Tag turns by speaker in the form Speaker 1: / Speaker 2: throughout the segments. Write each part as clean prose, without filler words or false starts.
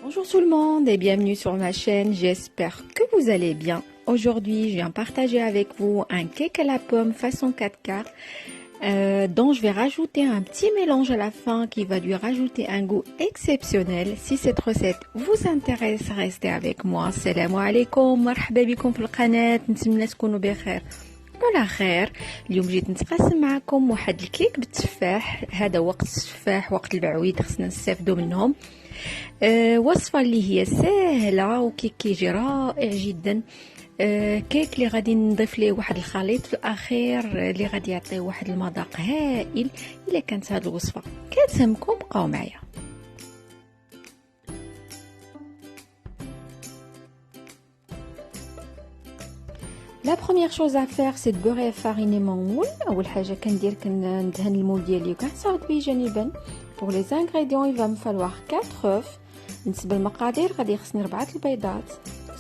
Speaker 1: Bonjour tout le monde et bienvenue sur ma chaîne, j'espère que vous allez bien. Aujourd'hui, je viens partager avec vous un cake à la pomme façon 4 quarts dont je vais rajouter un petit mélange à la fin qui va lui rajouter un goût exceptionnel. Si cette recette vous intéresse, restez avec moi. Assalamu alaikum, marhaba bikoum في القناة. نتمنى تكونوا بخير وعلى خير. اليوم جيت نتقاسم معكم واحد الكيك بالتفاح. هذا وقت التفاح، وقت البعويد، خصنا نستافدوا منهم. وصفة اللي هي سهلة وكيك كيجي رائع جدا. كيك اللي غادي نضيف ليه واحد الخليط في الاخير اللي غادي يعطيه واحد المذاق هائل. الا كانت هذه الوصفة كتهمكم بقاو معايا. La première chose à faire c'est de beurrer et fariner mon moule. اول حاجه كندير كندهن المول ديالي وكنصاوب به جانبا. Pour les ingrédients il va me falloir 4 œufs. بالنسبه للمقادير غادي خصني 4 البيضات،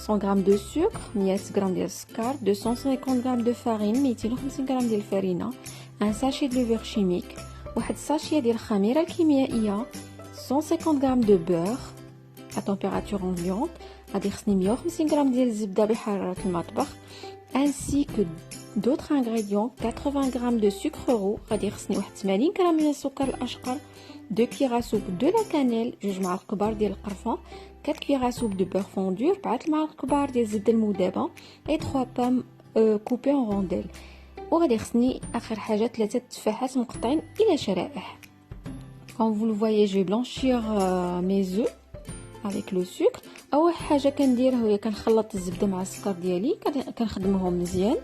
Speaker 1: 100 غرام دو سكر، 100 غرام ديال السكر، 250 غرام دو فارين، 250 غرام ديال الفرينه، ان ساشي دو لوفر شيميك، واحد الساشيه ديال الخميره الكيميائيه، 150 غرام دو بور à température ambiante، غادي خصني 150 غرام ديال الزبده بحراره المطبخ، ainsi que d'autres ingrédients. 80 grammes de sucre roux، غادي خصني واحد 80 غرام من السكر الاشقر، 2 cuillères à soupe de la cannelle، 2 معالق كبار ديال القرفه، 4 cuillères à soupe de beurre fondu، 4 معالق كبار ديال الزبده المذابه، et 3 pommes coupées en rondelles. وغادي خصني اخر حاجه 3 تفاحات مقطعين الى شرائح. Comme vous le voyez, je vais blanchir mes œufs avec le sucre. اول حاجه كندير هي كنخلط الزبده مع السكر ديالي، كنخدمهم مزيان.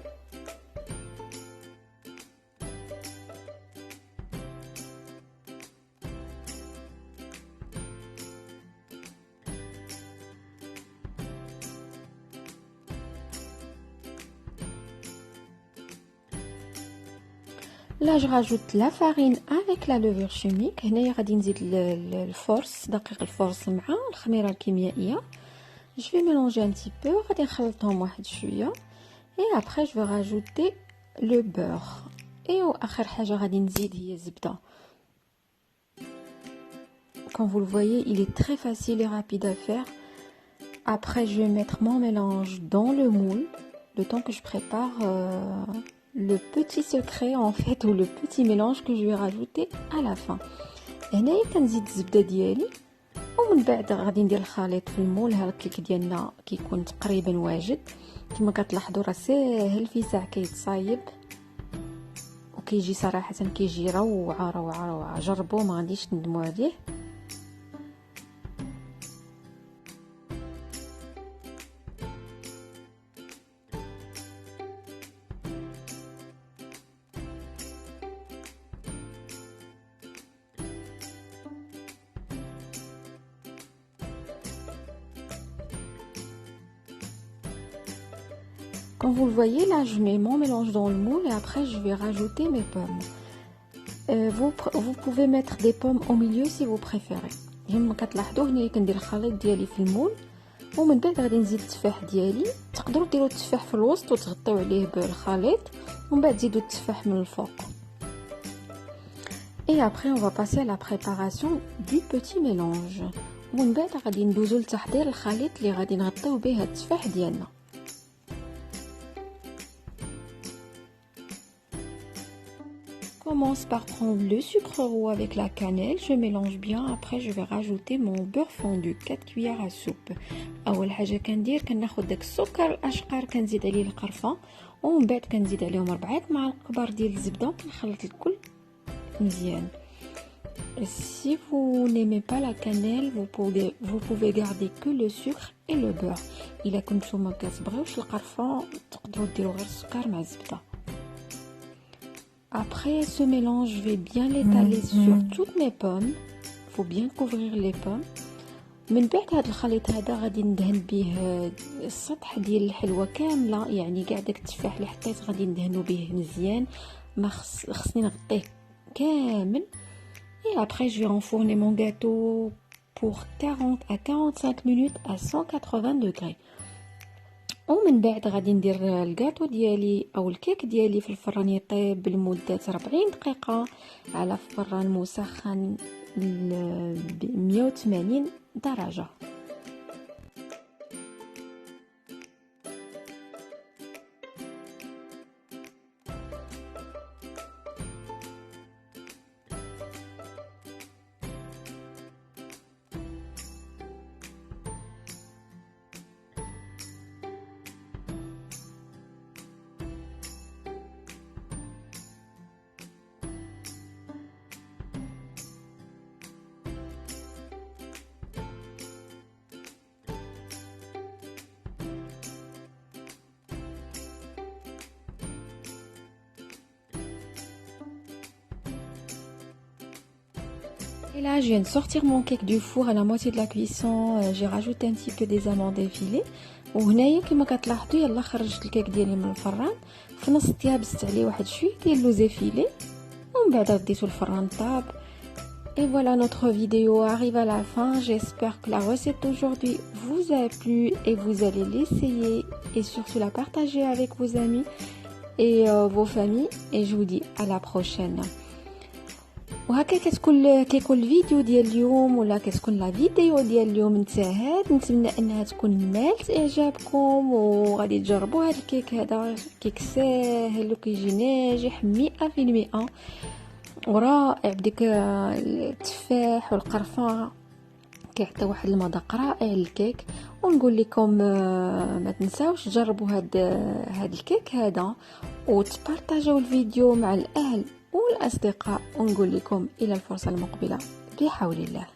Speaker 1: Là je rajoute la farine avec la levure chimique. هنايا غادي نزيد الفورس، دقيق الفورس مع الخميره الكيميائيه. Je vais mélanger un petit peu. غادي نخلطهم واحد شويه. Et après je vais rajouter le beurre. Et اخر حاجه غادي نزيد هي الزبده. Comme vous le voyez, il est très facile et rapide à faire. Après je vais mettre mon mélange dans le moule le temps que je prépare le petit secret en fait, ou le petit mélange que je vais rajouter à la fin. هنايا كنزيد الزبده ديالي ومن بعد غادي ندير الخليط في المول. هذا الكيك ديالنا كيكون تقريبا واجد كما كتلاحظوا، راه ساهل في ساعه كيتصايب وكيجي صراحه كيجي روعه روعه روعه. جربوه ما غاديش تندموا عليه. Comme vous le voyez, là je mets mon mélange dans le moule et après je vais rajouter mes pommes. Vous pouvez mettre des pommes au milieu si vous préférez. كما كتلاحظوا هنا كندير الخليط ديالي في المول ومن بعد غادي نزيد التفاح ديالي. تقدروا ديروا التفاح في الوسط وتغطيو عليه بالخليط ومن بعد تزيدوا التفاح من الفوق. Et après on va passer à la préparation du petit mélange. ومن بعد غادي ندوزو لتحضير الخليط اللي غادي نغطيو به التفاح ديالنا. Commence par prendre le sucre roux avec la cannelle, je mélange bien. Après je vais rajouter mon beurre fondu 4 cuillères à soupe. اول حاجه كندير كناخذ داك السكر الاشقر كنزيد عليه القرفه ومن بعد كنزيد عليهم 4 معالق كبار ديال الزبده وكنخلط الكل مزيان. Si vous n'aimez pas la cannelle, vous pouvez garder que le sucre et le beurre. الا كنتو ما كتبغيوش القرفه تقدروا ديروا غير السكر مع الزبده. Après ce mélange, je vais bien l'étaler sur toutes mes pommes. Il faut bien couvrir les pommes. من بعد هذا الخليط هذا غادي ندهن به السطح ديال الحلوه كامله، يعني كاع داك التفاح اللي حطيت غادي ندهنو به مزيان. ما خصني نغطيه كامل. Et après je vais enfourner mon gâteau pour 40 à 45 minutes à 180 degrés. ومن بعد غادي ندير الكاطو ديالي او الكيك ديالي في الفران يطيب لمده 40 دقيقه على فران مسخن ب 180 درجه. Et là, je viens de sortir mon cake du four à la moitié de la cuisson. J'ai rajouté un petit peu des amandes effilées. وهنايا كما كتلاحظوا يلا خرجت الكيك ديالي من الفران. في نص ديابست عليه واحد شويه ديال اللوز افيلي ومن بعد رديته الفران طاب. Et voilà, notre vidéo arrive à la fin. J'espère que la recette d'aujourd'hui vous a plu et vous allez l'essayer et surtout la partager avec vos amis et vos familles. Et je vous dis à la prochaine. وهكا كيكون الفيديو ديال اليوم ولا كتكون لا فيديو ديال اليوم انتهت. نتمنى انها تكون نالت اعجابكم وغادي تجربوا هذا الكيك. هذا كيك ساهل وكيجي ناجح 100%. ورائع بديك التفاح والقرفه كيعطي واحد المذاق رائع للكيك. ونقول لكم ما تنساوش تجربوا هاد الكيك هذا وتبارطاجوا الفيديو مع الاهل والأصدقاء. ونقول لكم إلى الفرصة المقبلة بحول الله.